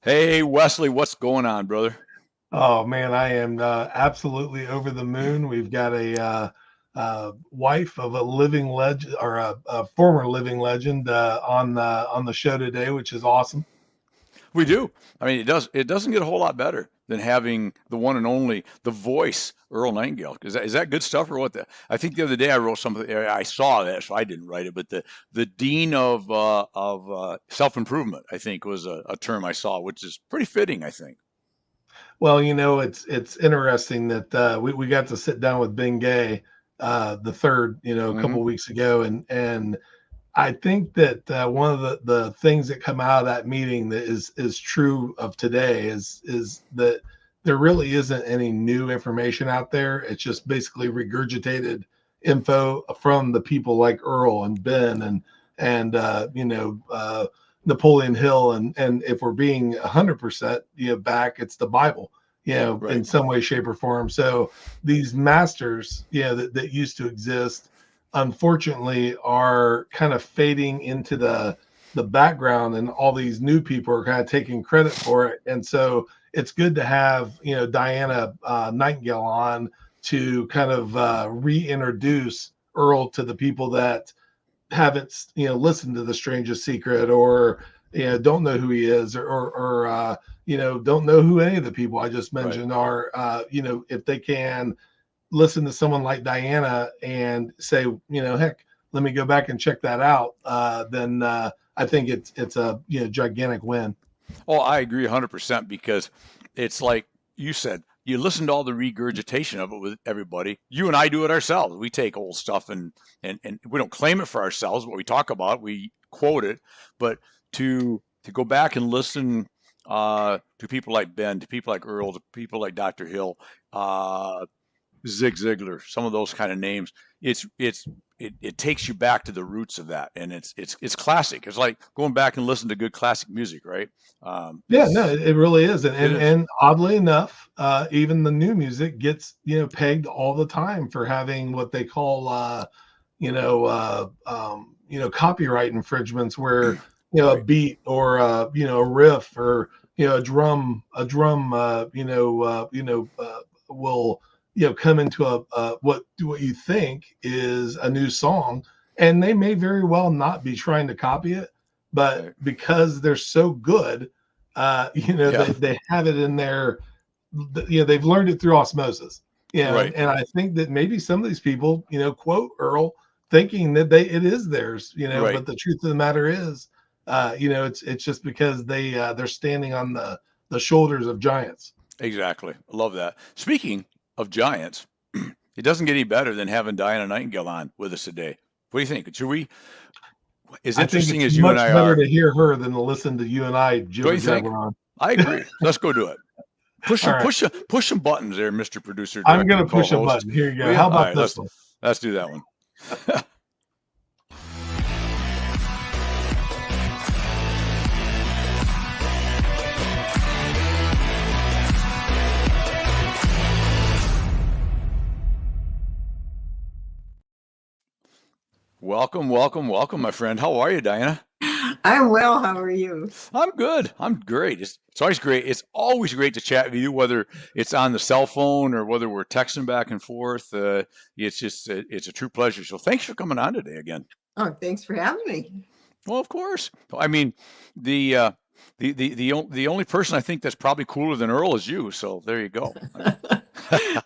Hey Wesley, what's going on, brother? Oh man, I am absolutely over the moon. We've got a wife of a living legend or a former living legend on the show today, which is awesome. We do. I mean, it doesn't get a whole lot better than having the one and only the voice Earl Nightingale. Is that good stuff or what? I think the other day I wrote something. I saw that, so I didn't write it, but the dean of self improvement, I think, was a term I saw, which is pretty fitting, I think. Well, it's interesting that we got to sit down with Ben Gay the third, a Hmm. couple weeks ago, and I think that one of the things that come out of that meeting that is true of today is that there really isn't any new information out there. It's just basically regurgitated info from the people like Earl and Ben and Napoleon Hill, and if we're being 100% back, it's the Bible, in Right. some way, shape, or form. So these masters, that used to exist, unfortunately, are kind of fading into the background, and all these new people are kind of taking credit for it. And so it's good to have Diana Nightingale on to kind of reintroduce Earl to the people that haven't listened to The Strangest Secret, or don't know who he is, or don't know who any of the people I just Right. mentioned are. If they can listen to someone like Diana and say, heck, let me go back and check that out, then I think it's a gigantic win. Oh, I agree 100% because it's like you said, you listen to all the regurgitation of it with everybody. You and I do it ourselves. We take old stuff and we don't claim it for ourselves, but we talk about it, we quote it. But to go back and listen to people like Ben, to people like Earl, to people like Dr. Hill, uh, Zig Ziglar, some of those kind of names. It takes you back to the roots of that, and it's classic. It's like going back and listening to good classic music, right? Yeah, no, it really is. and It and, is. and oddly enough, even the new music gets pegged all the time for having what they call copyright infringements, where a Right. beat, or a riff, or a drum will come into what you think is a new song, and they may very well not be trying to copy it, but Right. because they're so good, Yeah. they have it in there. They've learned it through osmosis. Right. And I think that maybe some of these people quote Earl thinking that it is theirs, Right. but the truth of the matter is, it's just because they're standing on the shoulders of giants. Exactly. I love that. Speaking of giants, it doesn't get any better than having Diana Nightingale on with us today. What do you think? Should we? As I think interesting it's as you and much I better are, to hear her than to listen to you and I don't jibber you think? jabber on. I agree. Let's go do it. Push All some, right, push some, push some buttons there, Mr. Producer, I'm Director, gonna push a Co-host. button. Here you Will go. you? How All about right, this let's one? let's do that one. Welcome, welcome, welcome, my friend. How are you, Diana? I'm well. How are you? I'm good. I'm great. It's always great. It's always great to chat with you, whether it's on the cell phone or whether we're texting back and forth. It's just it's a true pleasure. So thanks for coming on today again. Oh, thanks for having me. Well, of course. I mean, the uh, the only person I think that's probably cooler than Earl is you. So there you go.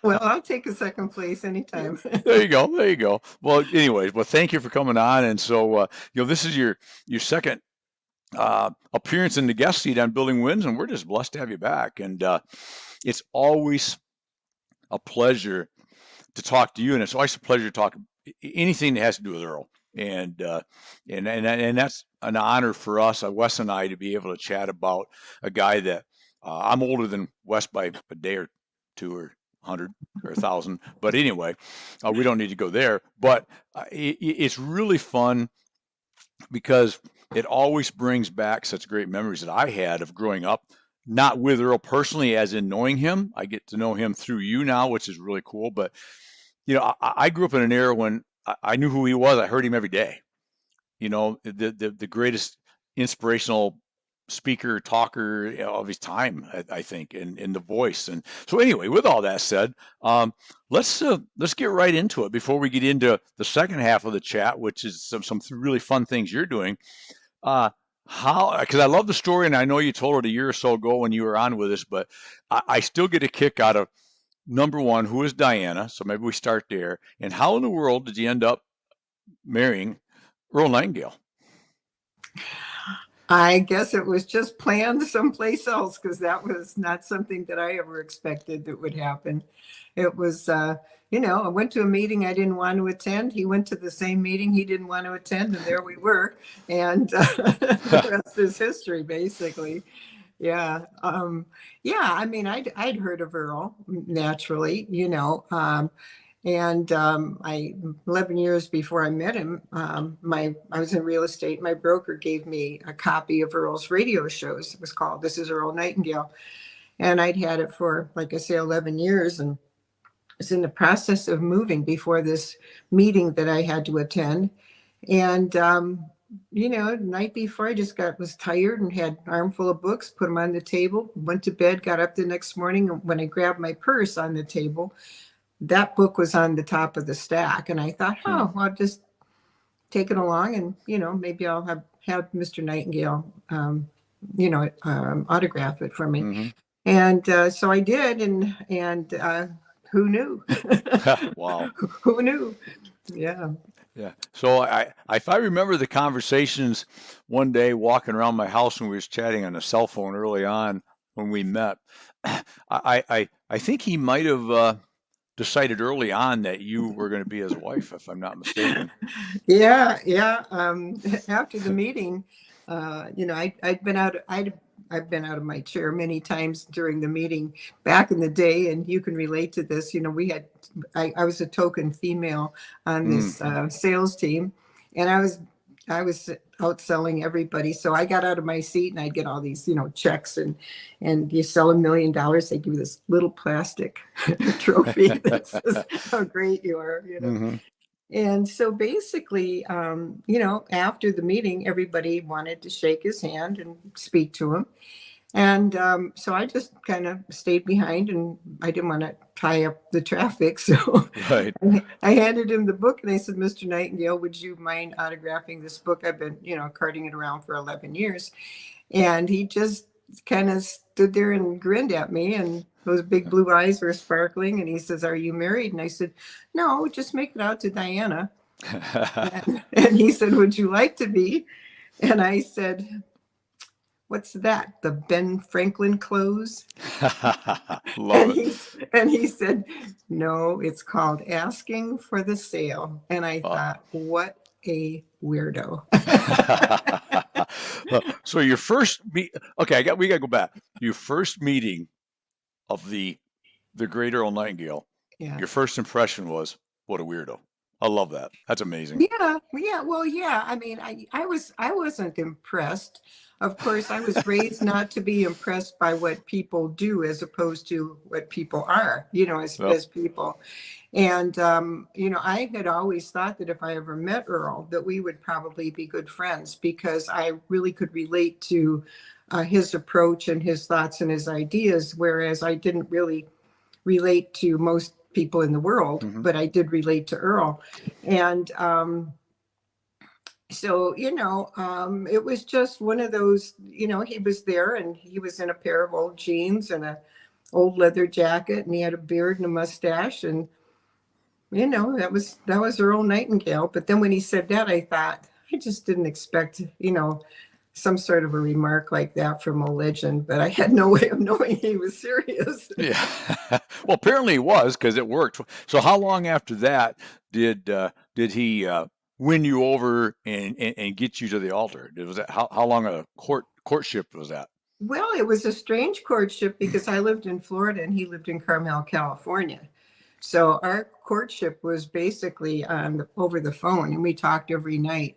Well, I'll take a second place anytime. There you go. There you go. Well, anyways, well, thank you for coming on. And so, this is your second appearance in the guest seat on Building Wins, and we're just blessed to have you back. And it's always a pleasure to talk to you, and it's always a pleasure to talk anything that has to do with Earl. And and that's an honor for us, Wes and I, to be able to chat about a guy that I'm older than Wes by a day or two or 100 or 1,000, but anyway, we don't need to go there. But it's really fun because it always brings back such great memories that I had of growing up, not with Earl personally, as in knowing him. I get to know him through you now, which is really cool. But I grew up in an era when I knew who he was. I heard him every day. The greatest inspirational speaker, talker, of his time, I think, in the voice. And so, anyway, with all that said, let's get right into it before we get into the second half of the chat, which is some really fun things you're doing. How? Because I love the story, and I know you told it a year or so ago when you were on with us, but I still get a kick out of number one, who is Diana? So maybe we start there. And how in the world did you end up marrying Earl Nightingale? I guess it was just planned someplace else, because that was not something that I ever expected that would happen. It was, I went to a meeting I didn't want to attend. He went to the same meeting he didn't want to attend, and there we were. And the rest is history, basically. Yeah. I mean, I'd heard of Earl naturally, and I 11 years before I met him, I was in real estate. My broker gave me a copy of Earl's radio shows. It was called "This Is Earl Nightingale," and I'd had it for, like I say, 11 years, and was in the process of moving before this meeting that I had to attend. And the night before, I just was tired and had an armful of books, put them on the table, went to bed, got up the next morning, and when I grabbed my purse on the table, that book was on the top of the stack. And I thought, well, I'll just take it along, and maybe I'll have Mr. Nightingale autograph it for me. Mm-hmm. And so I did, and who knew? Wow. Who knew? Yeah. Yeah. So if I remember the conversations one day walking around my house when we was chatting on a cell phone early on when we met, I think he might have decided early on that you were going to be his wife, if I'm not mistaken. Yeah. After the meeting, I've been out of my chair many times during the meeting back in the day, and you can relate to this. I was a token female on this sales team, and I was outselling everybody. So I got out of my seat, and I'd get all these, checks, and you sell $1 million, they give you this little plastic trophy that says how great you are, Mm-hmm. And so basically, after the meeting, everybody wanted to shake his hand and speak to him. And so I just kind of stayed behind, and I didn't want to tie up the traffic. So Right. I handed him the book, and I said, "Mr. Nightingale, would you mind autographing this book? I've been, carting it around for 11 years. And he just kind of stood there and grinned at me, and those big blue eyes were sparkling. And he says, "Are you married?" And I said, "No, just make it out to Diana." And he said, "Would you like to be?" And I said, "What's that? The Ben Franklin clothes?" Love it. And he said, "No, it's called Asking for the Sale." And I thought, what a weirdo. So your first we got to go back. Your first meeting of the great Earl Nightingale. Yeah. Your first impression was, what a weirdo. I love that. That's amazing. Yeah. Well, yeah. I mean, I wasn't impressed. Of course, I was raised not to be impressed by what people do as opposed to what people are, as people. And, I had always thought that if I ever met Earl, that we would probably be good friends, because I really could relate to his approach and his thoughts and his ideas, whereas I didn't really relate to most people in the world, but I did relate to Earl. And so, it was just one of those, he was there, and he was in a pair of old jeans and a old leather jacket, and he had a beard and a mustache, and that was Earl Nightingale. But then when he said that, I thought, I just didn't expect, some sort of a remark like that from a legend, but I had no way of knowing he was serious. Yeah. Well, apparently he was, because it worked. So how long after that did he win you over and get you to the altar? Was that how long a courtship was that? Well, it was a strange courtship, because I lived in Florida and he lived in Carmel, California. So our courtship was basically over the phone, and we talked every night.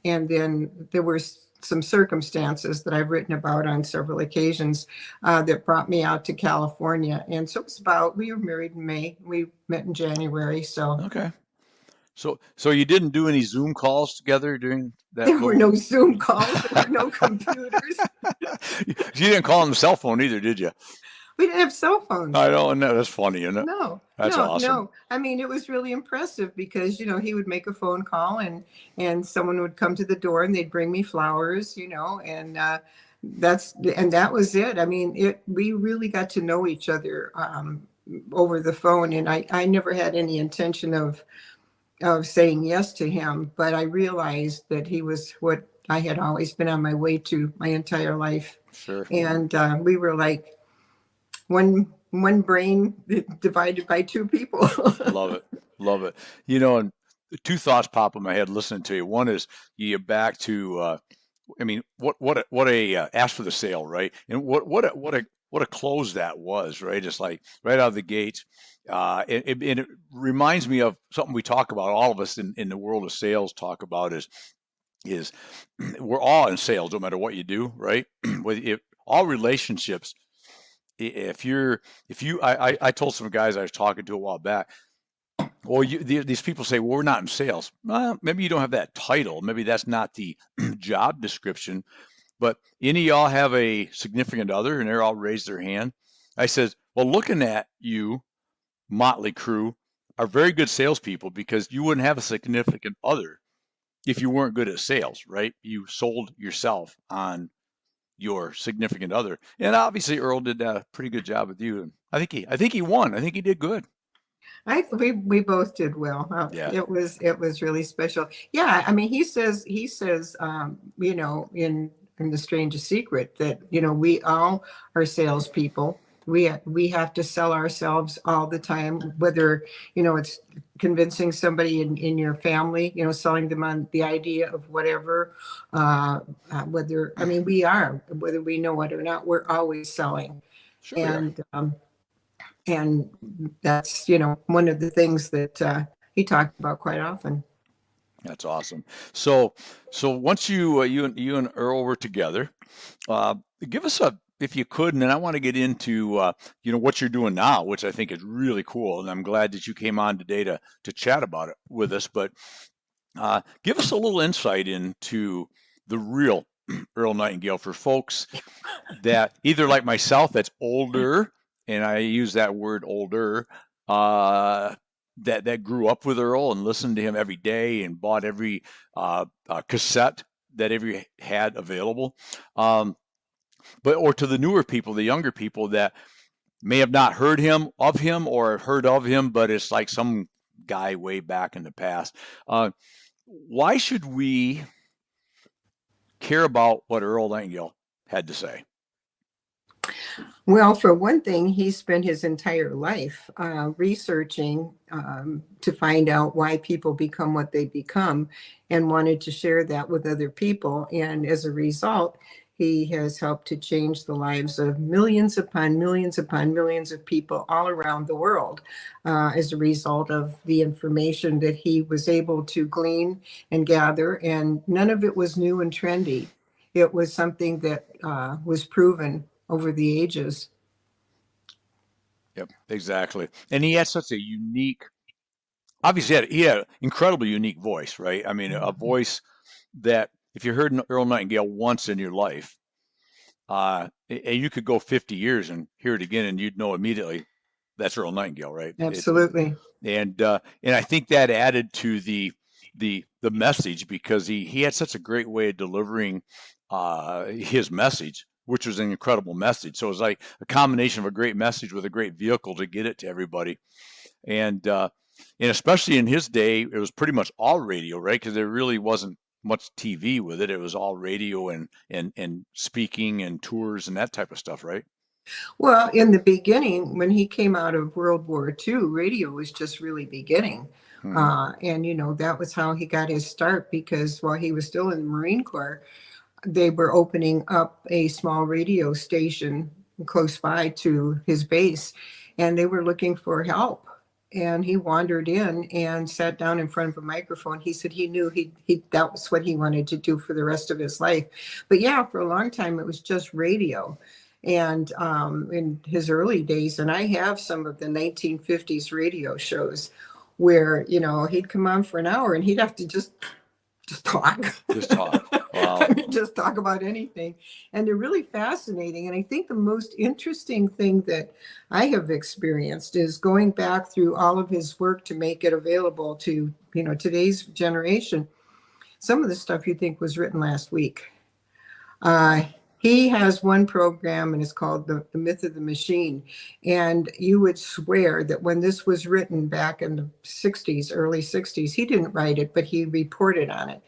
And then there were some circumstances that I've written about on several occasions that brought me out to California. And so it was we were married in May. We met in January. So okay. So you didn't do any Zoom calls together during that There were little? no Zoom calls. There were no computers. You didn't call on the cell phone either, did you? We didn't have cell I phones. don't know. That's funny, isn't it? No, That's no, awesome. no. I mean, it was really impressive because, he would make a phone call and someone would come to the door and they'd bring me flowers, and that was it. I mean, we really got to know each other over the phone, and I never had any intention of saying yes to him, but I realized that he was what I had always been on my way to my entire life. Sure. And we were like one brain divided by two people. Love it. Love it. And two thoughts pop in my head listening to you. One is you get back to, I mean, what a ask for the sale, right? And what a close that was, right? It's like right out of the gate. And it reminds me of something we talk about, all of us in the world of sales talk about is we're all in sales, no matter what you do, right? All relationships. I told some guys I was talking to a while back. Well, these people say, well, we're not in sales. Well, maybe you don't have that title. Maybe that's not the job description. But any of y'all have a significant other, and they're all raised their hand. I said, well, looking at you, motley crew, are very good salespeople because you wouldn't have a significant other if you weren't good at sales, right? You sold yourself on your significant other, and obviously Earl did a pretty good job with you. And I think he won. I think he did good. We both did well. Yeah, It was really special. Yeah, I mean, he says in the Strangest Secret that we all are salespeople. We have to sell ourselves all the time, whether it's convincing somebody in your family, selling them on the idea of whatever. Whether I mean we are, whether we know it or not, we're always selling, sure we are. and that's one of the things that he talked about quite often. That's awesome. So once you and Earl were together, uh, give us if you could, and then I want to get into what you're doing now, which I think is really cool, and I'm glad that you came on today to chat about it with us. But give us a little insight into the real Earl Nightingale for folks that either like myself, that's older, and I use that word older, uh, that grew up with Earl and listened to him every day and bought every cassette that every had available. Or to the newer people, the younger people that may have not heard of him or heard of him, but it's like some guy way back in the past. Why should we care about what Earl Nightingale had to say? Well, for one thing, he spent his entire life researching to find out why people become what they become, and wanted to share that with other people. And as a result, he has helped to change the lives of millions upon millions upon millions of people all around the world as a result of the information that he was able to glean and gather. And none of it was new and trendy. It was something that was proven over the ages. Yep, exactly. And he had such a unique, obviously he had an incredibly unique voice, right? I mean, a voice that if you heard Earl Nightingale once in your life, and you could go 50 years and hear it again, and you'd know immediately that's Earl Nightingale, right? Absolutely. And I think that added to the message because he had such a great way of delivering his message, which was an incredible message. So it was like a combination of a great message with a great vehicle to get it to everybody. And especially in his day, it was pretty much all radio, right? Because there really wasn't much TV with it. It was all radio and speaking and tours and that type of stuff, right? Well, in the beginning, when he came out of World War II, radio was just really beginning. And, that was how he got his start, because while he was still in the Marine Corps, they were opening up a small radio station close by to his base, and they were looking for help. And he wandered in and sat down in front of a microphone. He said he knew that was what he wanted to do for the rest of his life. But yeah, for a long time, it was just radio. And in his early days, and I have some of the 1950s radio shows, where, he'd come on for an hour and he'd have to just talk. Just talk. Wow. I mean, just talk about anything. And they're really fascinating. And I think the most interesting thing that I have experienced is going back through all of his work to make it available to, today's generation. Some of the stuff you think was written last week. He has one program and it's called the Myth of the Machine. And you would swear that when this was written back in the 60s, early 60s, he didn't write it, but he reported on it.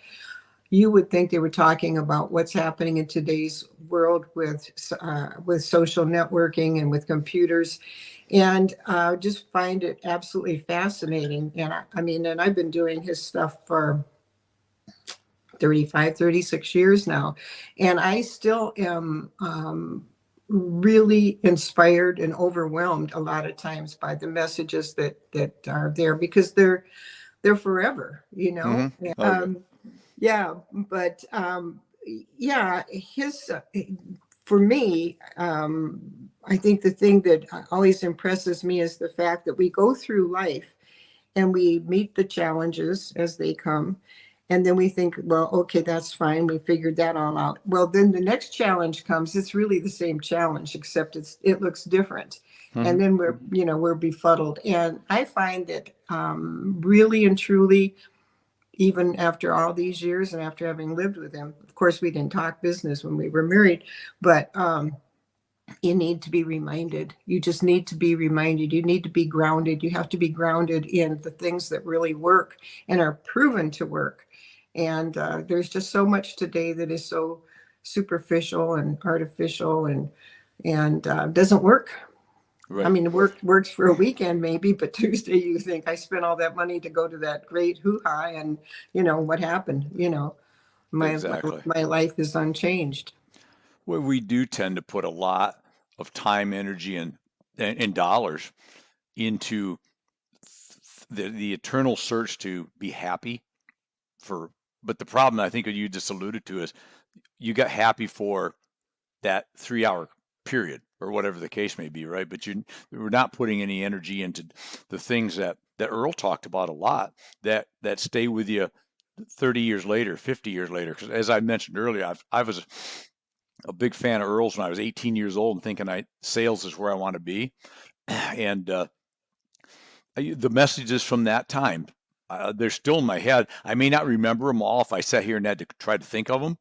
You would think they were talking about what's happening in today's world with social networking and with computers. And just find it absolutely fascinating. And and I've been doing his stuff for 35, 36 years now. And I still am really inspired and overwhelmed a lot of times by the messages that are there, because they're forever, Okay. Yeah, but yeah, his for me, I think the thing that always impresses me is the fact that we go through life and we meet the challenges as they come. And then we think, well, okay, that's fine. We figured that all out. Well, then the next challenge comes. It's really the same challenge, except it looks different. And then we're befuddled. And I find that really and truly, even after all these years and after having lived with him, of course, we didn't talk business when we were married, but you need to be reminded. You just need to be reminded. You need to be grounded. You have to be grounded in the things that really work and are proven to work. And there's just so much today that is so superficial and artificial and doesn't work. Right. I mean, it works for a weekend maybe, but Tuesday you think I spent all that money to go to that great hoo-ha, and what happened? Exactly. My life is unchanged. Well, we do tend to put a lot of time, energy, and dollars into the eternal search to be happy but the problem I think you just alluded to is you got happy for that 3 hour period or whatever the case may be, right? But we're not putting any energy into the things that Earl talked about a lot that stay with you 30 years later, 50 years later. Because as I mentioned earlier, I was a big fan of Earl's when I was 18 years old and thinking sales is where I want to be. And the messages from that time, they're still in my head. I may not remember them all if I sat here and had to try to think of them.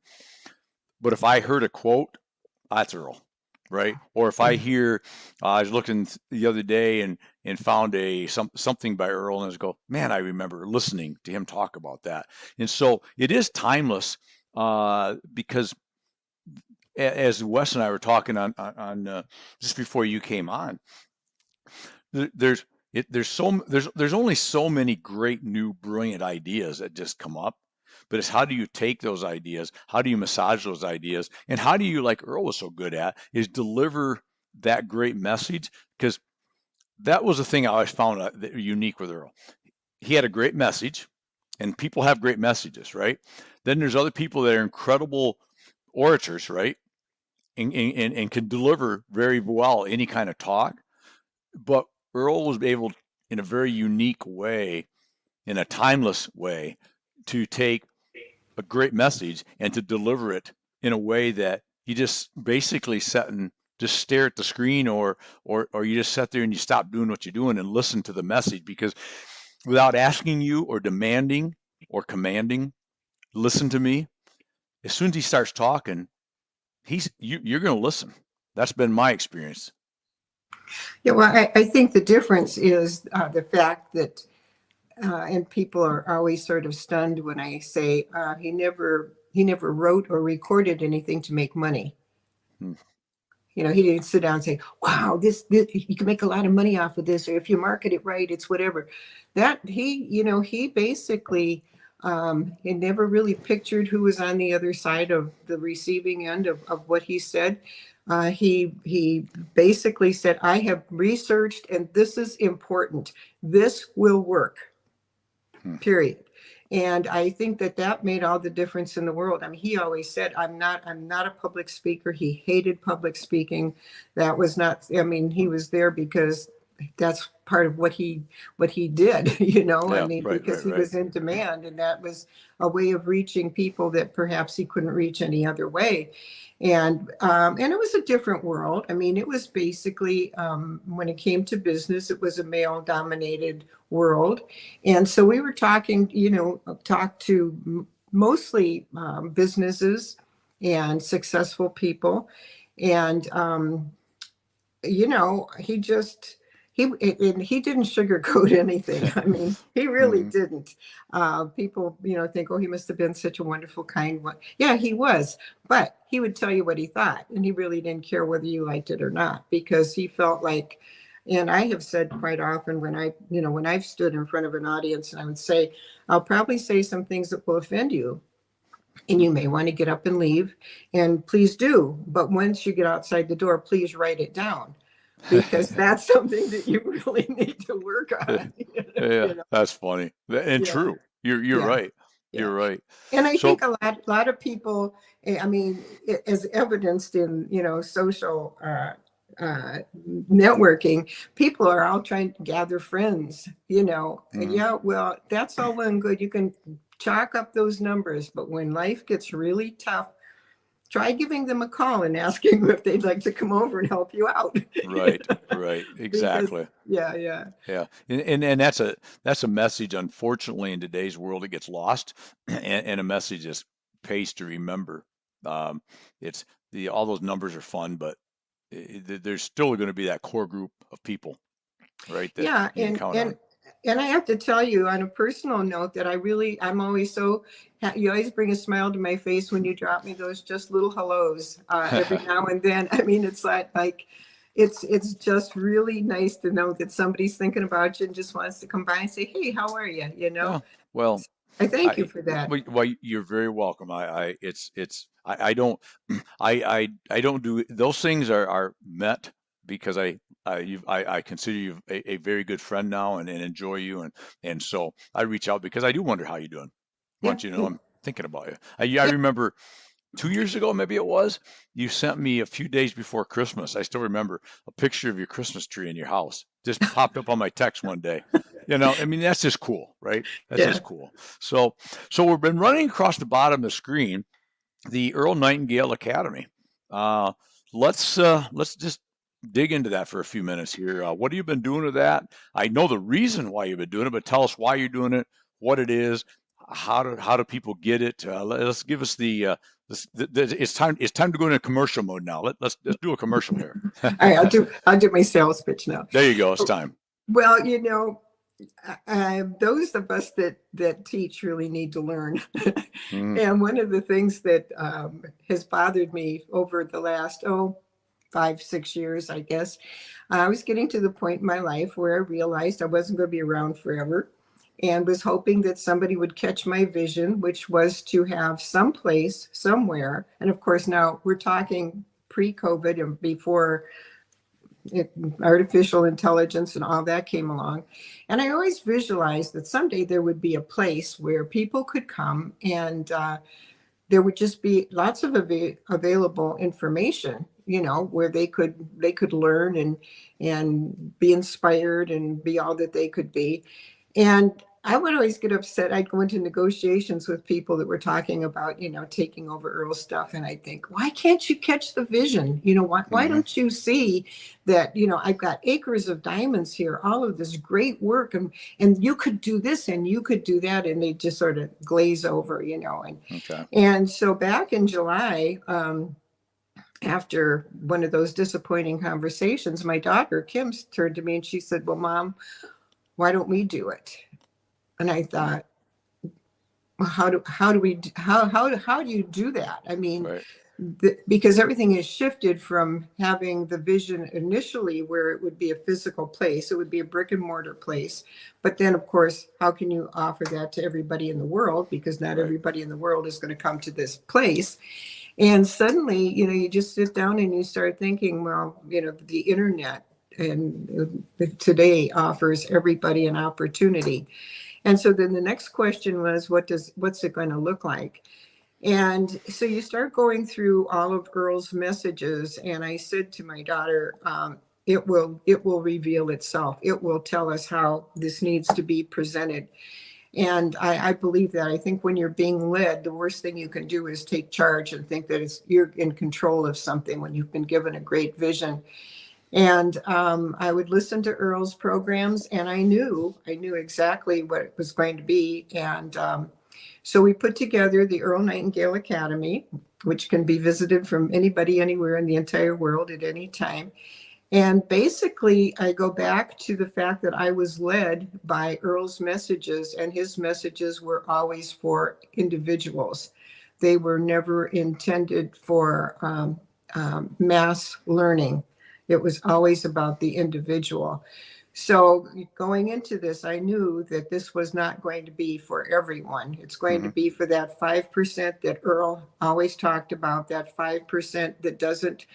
But if I heard a quote, that's Earl, right? Or if I hear, I was looking the other day and found something by Earl, and I was go, man, I remember listening to him talk about that. And so it is timeless because as Wes and I were talking on just before you came on, there's only so many great new brilliant ideas that just come up, but it's how do you take those ideas, how do you massage those ideas, and how do you, like Earl was so good at, is deliver that great message? Because that was the thing I always found unique with Earl. He had a great message, and people have great messages, right? Then there's other people that are incredible orators, right? And can deliver very well any kind of talk. But Earl was able, in a very unique way, in a timeless way, to take a great message and to deliver it in a way that you just basically sit and just stare at the screen, or you just sit there and you stop doing what you're doing and listen to the message, because without asking you or demanding or commanding, listen to me. As soon as he starts talking, you're going to listen. That's been my experience. Yeah, well, I think the difference is the fact that, and people are always sort of stunned when I say he never wrote or recorded anything to make money. Hmm. He didn't sit down and say, wow, this you can make a lot of money off of this, or if you market it right, it's whatever. That he basically he never really pictured who was on the other side of the receiving end of what he said. He basically said, I have researched and this is important. This will work, period. And I think that made all the difference in the world. I mean, he always said, I'm not a public speaker. He hated public speaking. That was not, I mean, he was there because that's part of what he did, you know, I Yeah, mean, right, because right, he right. was in demand, and that was a way of reaching people that perhaps he couldn't reach any other way. And it was a different world. I mean, it was basically, when it came to business, it was a male dominated world. And so we were talking, you know, talk to mostly businesses and successful people. And you know, he didn't sugarcoat anything. I mean, he really Mhm. didn't. People, you know, think, oh, he must have been such a wonderful, kind one. Yeah, he was, but he would tell you what he thought, and he really didn't care whether you liked it or not, because he felt like. And I have said quite often, when when I've stood in front of an audience, and I would say, I'll probably say some things that will offend you, and you may want to get up and leave, and please do. But once you get outside the door, please write it down, because that's something that you really need to work on. Yeah, You know? that's funny and Yeah, true. You're yeah, right. yeah. You're right. And I think So, a lot of people, I mean, as evidenced in, you know, social uh, networking, people are all trying to gather friends, you know. mhm. Yeah, well, that's all well and good. You can chalk up those numbers, but when life gets really tough, try giving them a call and asking if they'd like to come over and help you out. You Right, know? right, Because, exactly. yeah, yeah, Yeah, and that's a message. Unfortunately, in today's world, it gets lost, and a message is pays to remember. Um, it's the all those numbers are fun, but there's still going to be that core group of people, right, that yeah. you can count on. And I have to tell you on a personal note that I'm always so, you always bring a smile to my face when you drop me those just little hellos every now and then. I mean, it's like it's just really nice to know that somebody's thinking about you and just wants to come by and say, hey, how are you? You know, Yeah, well, I thank you I for that. well, you're very welcome. I don't I don't do those things are met because I consider you a very good friend now and enjoy you and so I reach out because I do wonder how you're doing. Yeah, Want you to know I'm thinking about you. I yeah. remember 2 years ago, maybe it was, you sent me a few days before Christmas. I still remember a picture of your Christmas tree in your house. Just popped up on my text one day. You know, I mean, that's just cool, right? That's Yeah. just cool. So, so we've been running across the bottom of the screen the Earl Nightingale Academy. Uh, let's just dig into that for a few minutes here. What have you been doing with that? I know the reason why you've been doing it, but tell us why you're doing it, what it is, how do people get it? Let's give us it's time to go into commercial mode now. Let's do a commercial here. All right, I'll do my sales pitch now. There you go. It's time. Well, you know, those of us that teach really need to learn. Mm, And one of the things that has bothered me over the last 5-6 years, I guess, I was getting to the point in my life where I realized I wasn't going to be around forever, and was hoping that somebody would catch my vision, which was to have some place somewhere. And of course, now we're talking pre-COVID and before artificial intelligence and all that came along. And I always visualized that someday there would be a place where people could come, and there would just be lots of available information, you know, where they could learn and be inspired and be all that they could be. And I would always get upset. I'd go into negotiations with people that were talking about, you know, taking over Earl's stuff. And I'd think, why can't you catch the vision? You know, why hmm don't you see that, you know, I've got acres of diamonds here, all of this great work, and you could do this and you could do that. And they just sort of glaze over, you know. Okay. And so back in July, after one of those disappointing conversations, my daughter, Kim, turned to me and she said, well, Mom, why don't we do it? And I Mm, thought, well, how do you do that? I mean, right. because everything has shifted from having the vision initially where it would be a physical place, it would be a brick and mortar place. But then, of course, how can you offer that to everybody in the world? Because not Right. everybody in the world is going to come to this place. And suddenly, you know, you just sit down and you start thinking, well, you know, the internet and today offers everybody an opportunity. And so then the next question was, what's it going to look like? And so you start going through all of Earl's messages. And I said to my daughter, it will reveal itself. It will tell us how this needs to be presented. And I believe that. I think when you're being led, the worst thing you can do is take charge and think that you're in control of something when you've been given a great vision. And I would listen to Earl's programs, and I knew exactly what it was going to be. And so we put together the Earl Nightingale Academy, which can be visited from anybody anywhere in the entire world at any time. And basically, I go back to the fact that I was led by Earl's messages, and his messages were always for individuals. They were never intended for mass learning. It was always about the individual. So going into this, I knew that this was not going to be for everyone. It's going to be for that 5% that Earl always talked about, that 5% that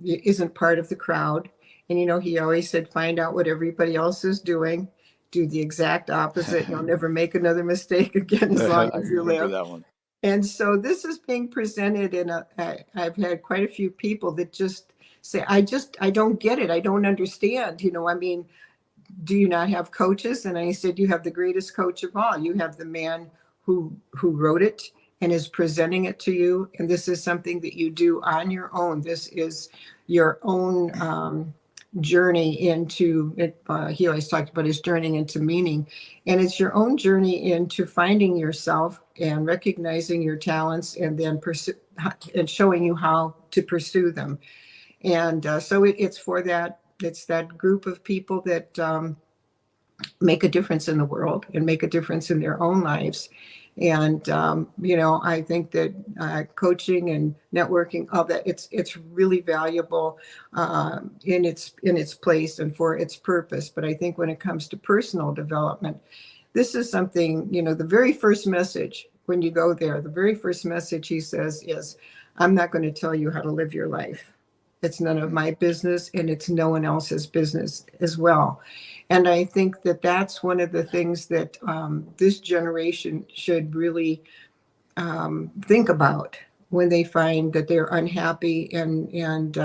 isn't part of the crowd. And, he always said, find out what everybody else is doing, do the exact opposite. You'll never make another mistake again as long as you live. That one. And so this is being presented I've had quite a few people that just say, I don't get it. I don't understand. Do you not have coaches? And I said, you have the greatest coach of all. You have the man who wrote it and is presenting it to you. And this is something that you do on your own. This is your own journey into it. He always talked about his journey into meaning. And it's your own journey into finding yourself and recognizing your talents, and then and showing you how to pursue them. And so it's for that. It's that group of people that make a difference in the world and make a difference in their own lives. And I think that coaching and networking, all that, it's really valuable in its place and for its purpose. But I think when it comes to personal development, this is something, the very first message when you go there, the very first message he says is, I'm not going to tell you how to live your life. It's none of my business, and it's no one else's business as well. And I think that that's one of the things that this generation should really think about when they find that they're unhappy and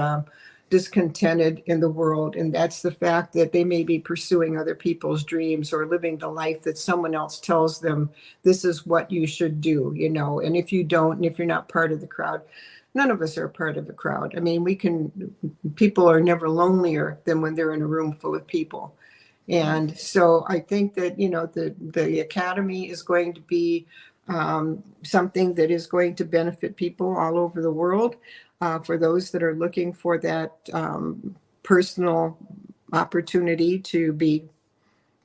discontented in the world. And that's the fact that they may be pursuing other people's dreams or living the life that someone else tells them this is what you should do, and if you don't, and if you're not part of the crowd. None of us are part of the crowd. I mean, people are never lonelier than when they're in a room full of people. And so I think that, the academy is going to be something that is going to benefit people all over the world, for those that are looking for that personal opportunity to be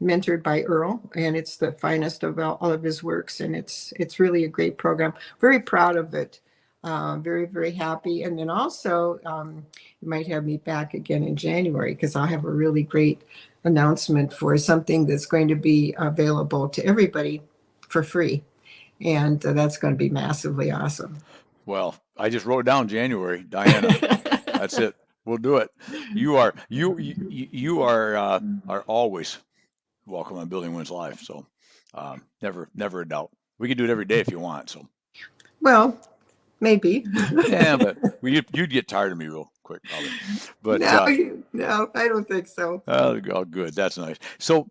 mentored by Earl. And it's the finest of all of his works. And it's really a great program. Very proud of it. Very, very happy. And then also, you might have me back again in January, because I'll have a really great announcement for something that's going to be available to everybody for free. And that's going to be massively awesome. Well, I just wrote down January, Diana. That's it. We'll do it. You are always welcome on Building Wins Live. So never a doubt. We can do it every day if you want. So. Well, maybe. Yeah, but you'd get tired of me real quick, probably. But no, I don't think so. Oh, good. That's nice. So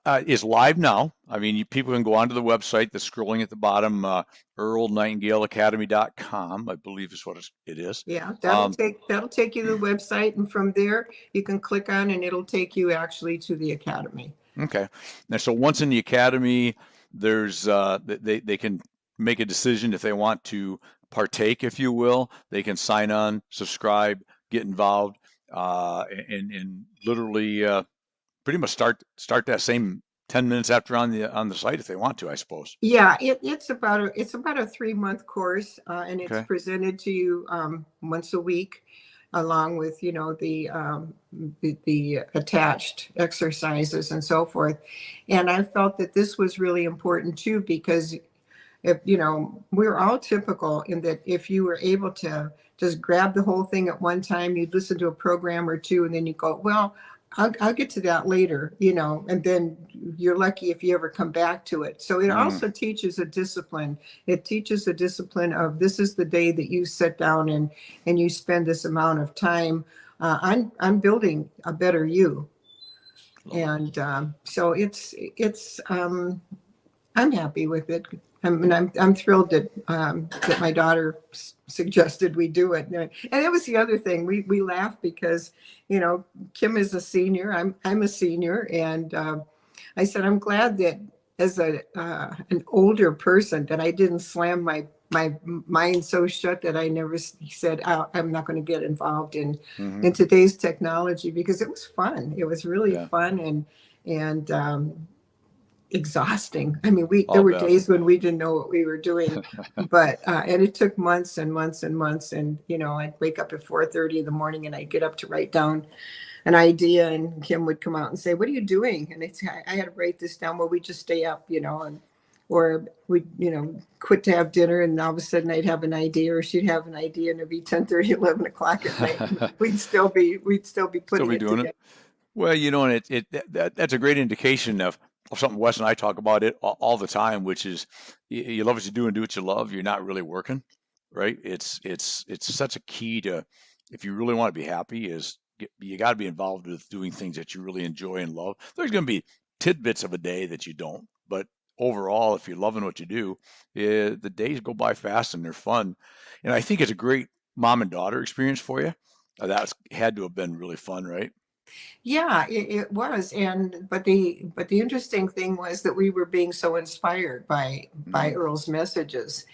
it's live now. I mean, people can go onto the website that's scrolling at the bottom, earlnightingaleacademy.com, I believe is what it is. Yeah, that'll take you to the website, and from there you can click on, and it'll take you actually to the academy. Okay. And so once in the academy, there's they can make a decision if they want to partake, if you will. They can sign on, subscribe, get involved, and literally pretty much start that same 10 minutes after on the site if they want to, I suppose. Yeah, it's about a 3-month course, and it's presented to you once a week, along with the attached exercises and so forth. And I felt that this was really important too, because if we're all typical in that if you were able to just grab the whole thing at one time, you'd listen to a program or two, and then you go, well, I'll get to that later, you know, and then you're lucky if you ever come back to it. So it Mm, also teaches a discipline. It teaches a discipline of this is the day that you sit down and you spend this amount of time. I'm building a better you, love it. and so it's I'm happy with it. I'm thrilled that my daughter suggested we do it. And it was the other thing. We laugh because, you know, Kim is a senior. I'm a senior, and I said I'm glad that as a an older person that I didn't slam my mind so shut that I never said, oh, I'm not going to get involved Hmm. in today's technology, because it was fun. It was really Yeah, fun, and exhausting. I mean, we there I'll were bet. days when we didn't know what we were doing, but and it took months and months and months. And you know, I'd wake up at 4:30 in the morning and I'd get up to write down an idea, and Kim would come out and say, "What are you doing?" And I had to write this down. Well, we just stay up, you know, and or we, you know, quit to have dinner, and all of a sudden I'd have an idea, or she'd have an idea, and it'd be 10:30, 11 o'clock at night. We'd still be Still putting be it doing it. together. Well, you know, and that's a great indication of something Wes and I talk about it all the time, which is you love what you do and do what you love. You're not really working, right? It's such a key to if you really want to be happy is you got to be involved with doing things that you really enjoy and love. There's going to be tidbits of a day that you don't, but overall, if you're loving what you do, the days go by fast and they're fun. And I think it's a great mom and daughter experience for you. That's had to have been really fun, right? Yeah, it was. And but the interesting thing was that we were being so inspired by Hmm. Earl's messages.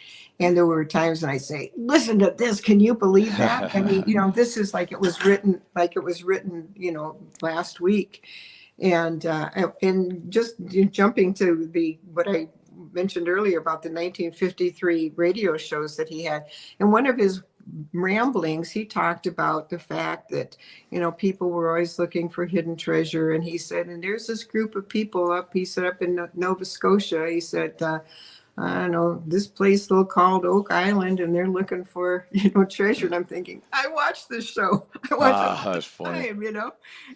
And there were times when I say, listen to this, can you believe that? I mean, you know, this is like it was written, you know, last week. And just jumping to the what I mentioned earlier about the 1953 radio shows that he had. And one of his ramblings, he talked about the fact that, you know, people were always looking for hidden treasure. And he said, and there's this group of people up, he said, up in Nova Scotia. He said, I don't know, this place they'll called Oak Island, and they're looking for, you know, treasure. And I'm thinking, I watch this show. I watch it all the That's funny. time, you know.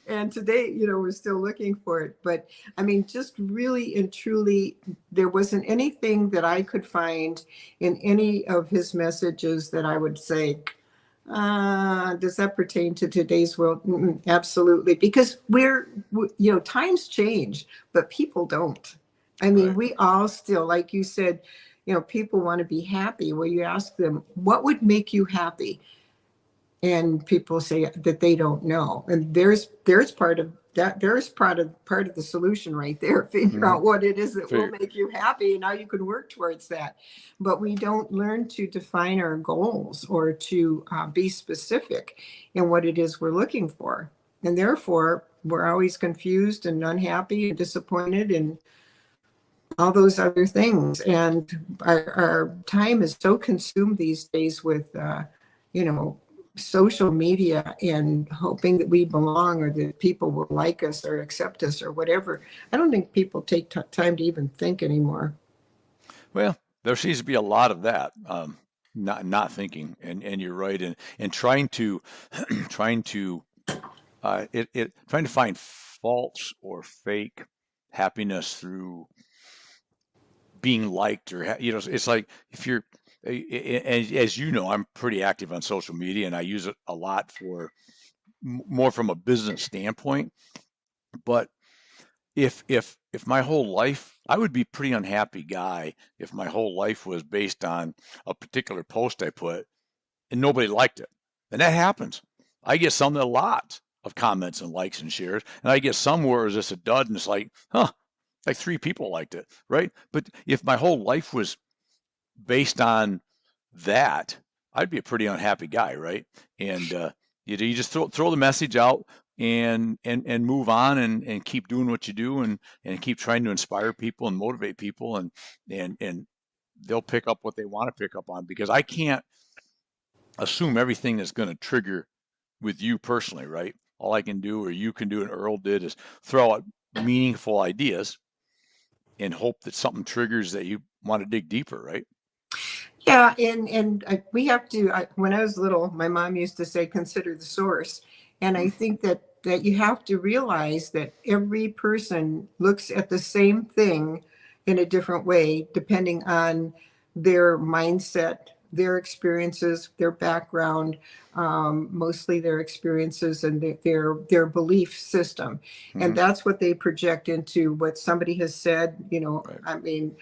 And today, you know, we're still looking for it. But I mean, just really and truly, there wasn't anything that I could find in any of his messages that I would say, does that pertain to today's world? Absolutely, because you know, times change, but people don't. I mean, Right. we all still, like you said, you know, people want to be happy. Well, you ask them, what would make you happy? And people say that they don't know. And there's part of that. There's part of the solution right there. Figure Hmm. out what it is that will Figure. make you happy, and how you can work towards that. But we don't learn to define our goals, or to be specific in what it is we're looking for, and therefore we're always confused and unhappy and disappointed and all those other things. And our time is so consumed these days with, you know, social media and hoping that we belong, or that people will like us or accept us or whatever. I don't think people take time to even think anymore. Well, there seems to be a lot of that, not thinking, and you're right, and trying to trying to trying to find false or fake happiness through being liked or you know, it's like if you're as you know, I'm pretty active on social media and I use it a lot for more from a business standpoint, but if my whole life, I would be a pretty unhappy guy if my whole life was based on a particular post I put and nobody liked it. And that happens. I get some a lot of comments and likes and shares, and I get some where it's just a dud and it's like, huh, like three people liked it, right? But if my whole life was based on that, I'd be a pretty unhappy guy, right? And you just throw the message out and move on and keep doing what you do and keep trying to inspire people and motivate people and they'll pick up what they want to pick up on because I can't assume everything that's going to trigger with you personally, right? All I can do or you can do and Earl did is throw out meaningful ideas and hope that something triggers that you want to dig deeper, right? Yeah, and we have to. When I was little, my mom used to say, "Consider the source," and I think that that you have to realize that every person looks at the same thing in a different way, depending on their mindset, their experiences, their background, mostly their experiences and their belief system. And that's what they project into what somebody has said. Right. I mean,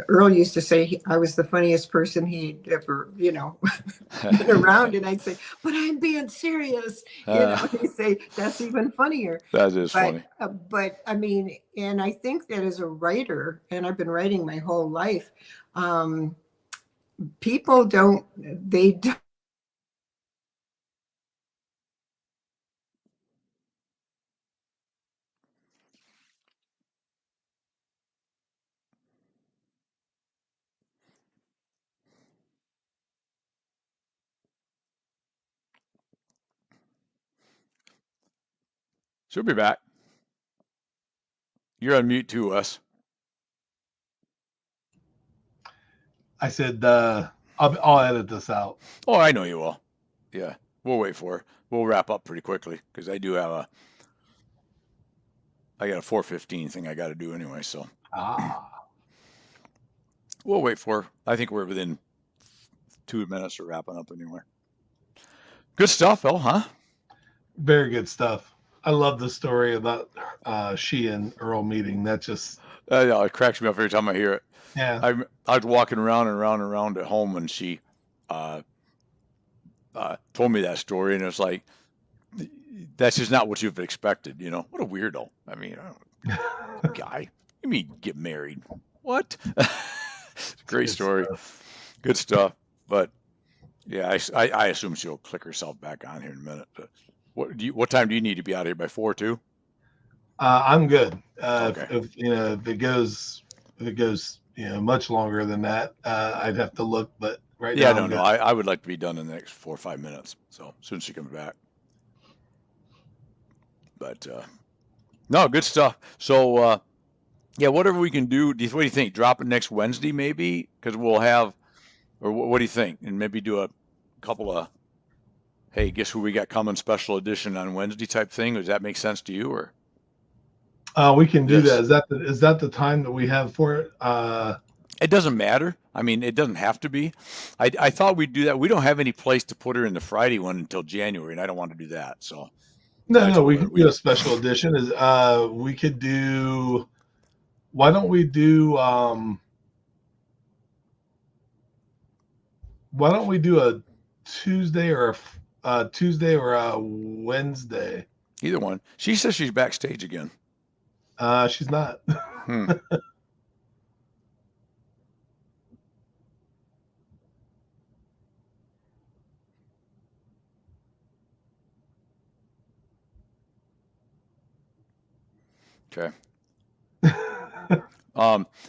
Earl used to say I was the funniest person he'd ever, been around, and I'd say, "But I'm being serious," He'd say, "That's even funnier." That is funny. But I mean, and I think that as a writer, and I've been writing my whole life, people don't, they don't. She'll be back. You're on mute too, Wes. I said, I'll edit this out. Oh, I know you will. Yeah, we'll wait for her. We'll wrap up pretty quickly because I got a 4:15 thing I got to do anyway. So we'll wait for her. I think we're within 2 minutes of wrapping up anyway. Good stuff, though, huh? Very good stuff. I love the story about she and Earl meeting. That just it cracks me up every time I hear it. yeah. I was walking around and around and around at home when she told me that story, and it's like, that's just not what you've expected, What a weirdo. I mean, guy, you mean get married? What? Great story. Good stuff. But yeah, I assume she'll click herself back on here in a minute. But what time do you need to be out here by 4 too? I'm good. Okay. If it goes much longer than that, I'd have to look. But right now, Yeah, no. I would like to be done in the next 4 or 5 minutes. So as soon as she comes back. But no, good stuff. So yeah, whatever we can do. What do you think? Drop it next Wednesday, maybe, because we'll have. Or what do you think? And maybe do a couple of, hey, guess who we got coming special edition on Wednesday type thing. Does that make sense to you? Or we can do that. Is that the time that we have for it? It doesn't matter. I mean, it doesn't have to be. I thought we'd do that. We don't have any place to put her in the Friday one until January, and I don't want to do that. So no, we can do a special edition. We could do. Why don't we do? Why don't we do a Tuesday or a Wednesday? Either one. She says she's backstage again. She's not. Okay.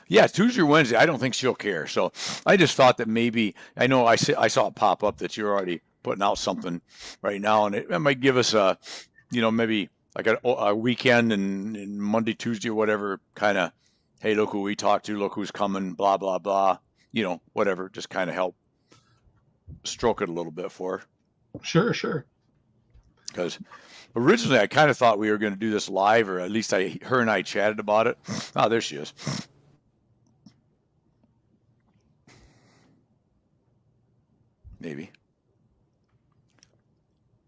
Yeah, Tuesday or Wednesday. I don't think she'll care. So I just thought that maybe I know I saw it pop up that you're already putting out something right now, and it might give us a, maybe like a weekend and Monday, Tuesday, or whatever kind of, hey, look who we talked to, look who's coming, blah blah blah, whatever. Just kind of help stroke it a little bit for her. Sure. Because originally I kind of thought we were going to do this live, or at least her and I chatted about it. Oh, there she is. Maybe.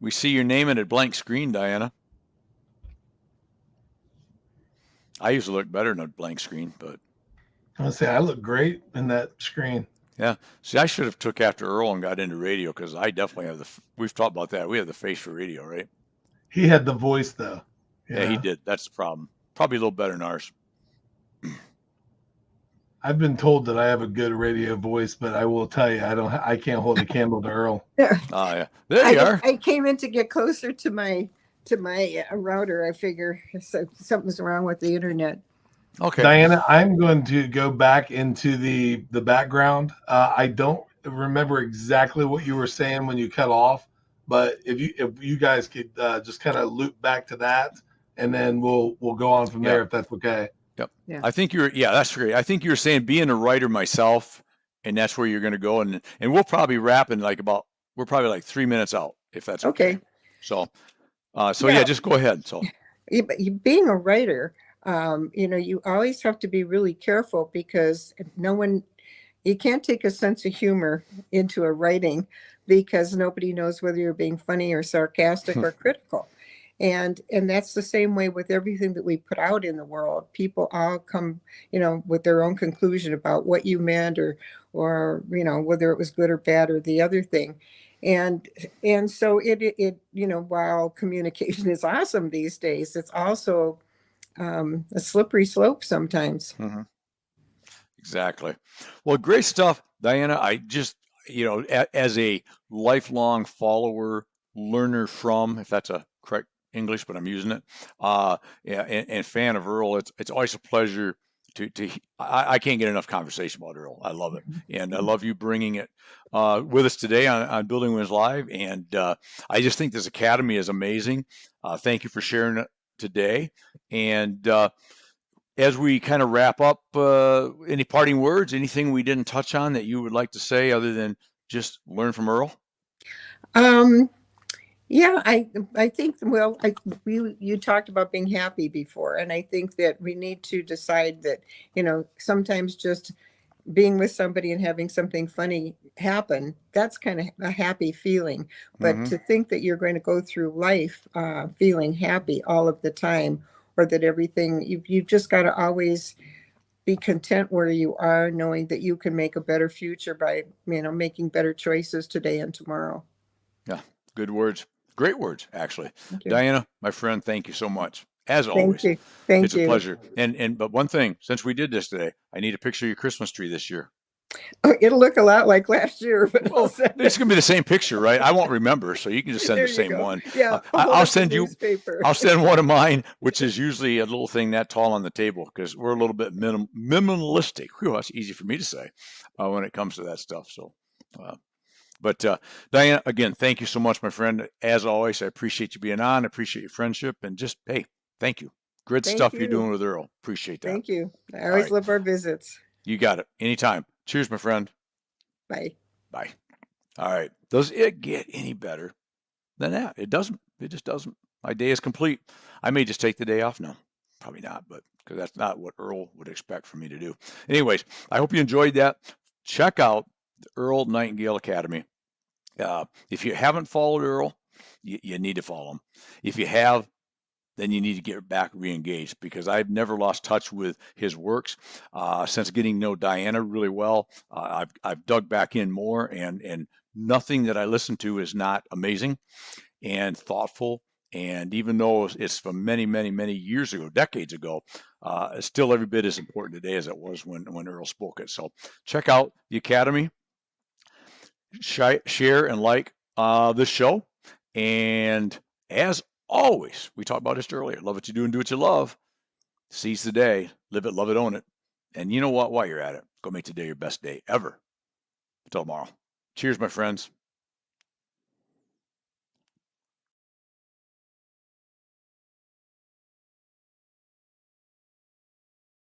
We see your name in a blank screen, Diana. I used to look better in a blank screen, but I want to say I look great in that screen. Yeah. See, I should have took after Earl and got into radio because I definitely have we've talked about that. We have the face for radio, right? He had the voice though. Yeah, he did. That's the problem. Probably a little better than ours. I've been told that I have a good radio voice, but I will tell you, I can't hold a candle to Earl. Oh yeah, there you are. I came in to get closer to my router. I figure something's wrong with the internet. Okay, Diana, I'm going to go back into the background. I don't remember exactly what you were saying when you cut off, but if you guys could just kind of loop back to that, and then we'll go on from there if that's okay. Yep. Yeah. I think that's great. I think you were saying being a writer myself, and that's where you're going to go, and we'll probably wrap in we're probably like 3 minutes out if that's okay. So So yeah, Yeah, just go ahead. So being a writer, you always have to be really careful because no one, you can't take a sense of humor into a writing because nobody knows whether you're being funny or sarcastic or critical. And that's the same way with everything that we put out in the world. People all come, with their own conclusion about what you meant or whether it was good or bad or the other thing. And and so while communication is awesome these days, it's also a slippery slope sometimes. mhm, exactly. Well, great stuff, Diana. I just, as a lifelong follower, learner from, if that's a correct English, but I'm using it, yeah, and fan of Earl, it's always a pleasure I can't get enough conversation about Earl. I love it. And I love you bringing it with us today on Building Wins Live. And I just think this academy is amazing. Thank you for sharing it today. And as we kind of wrap up, any parting words, anything we didn't touch on that you would like to say other than just learn from Earl? Um, yeah, I think, well, you talked about being happy before, and I think that we need to decide that, sometimes just being with somebody and having something funny happen, that's kind of a happy feeling. But Hmm. to think that you're going to go through life feeling happy all of the time, or that everything, you've just got to always be content where you are, knowing that you can make a better future by, making better choices today and tomorrow. Yeah, good words. Great words, actually. Thank you. Diana, my friend, thank you so much. As Thank always, you. Thank it's a you. pleasure. And but one thing, since we did this today, I need a picture of your Christmas tree this year. Oh, it'll look a lot like last year, but I'll Well, send it's it. gonna be the same picture, right? I won't remember, so you can just send There the you same go. one. Yeah, I'll hold I'll up the send you. newspaper. I'll send one of mine, which is usually a little thing that tall on the table because we're a little bit minimalistic. Whew, that's easy for me to say when it comes to that stuff. So, uh, but Diana, again, thank you so much, my friend. As always, I appreciate you being on. I appreciate your friendship, and just hey, thank you. Good Thank stuff you're you. doing with Earl. Appreciate that. Thank you. I All always right, love our visits. you got it. Anytime. Cheers, my friend. Bye. Bye. All right. Does it get any better than that? It doesn't. It just doesn't. My day is complete. I may just take the day off now. Probably not, but because that's not what Earl would expect for me to do. Anyways, I hope you enjoyed that. Check out the Earl Nightingale Academy. If you haven't followed Earl, you need to follow him. If you have, then you need to get back re-engaged because I've never lost touch with his works since getting to know Diana really well. I've dug back in more, and nothing that I listen to is not amazing and thoughtful. And even though it's from many, many, many years ago, decades ago, it's still every bit as important today as it was when Earl spoke it. So check out the Academy, share and like this show. And as always, we talked about this earlier. Love what you do and do what you love. Seize the day, live it, love it, own it. And you know what? While you're at it, go make today your best day ever. Until tomorrow. Cheers, my friends.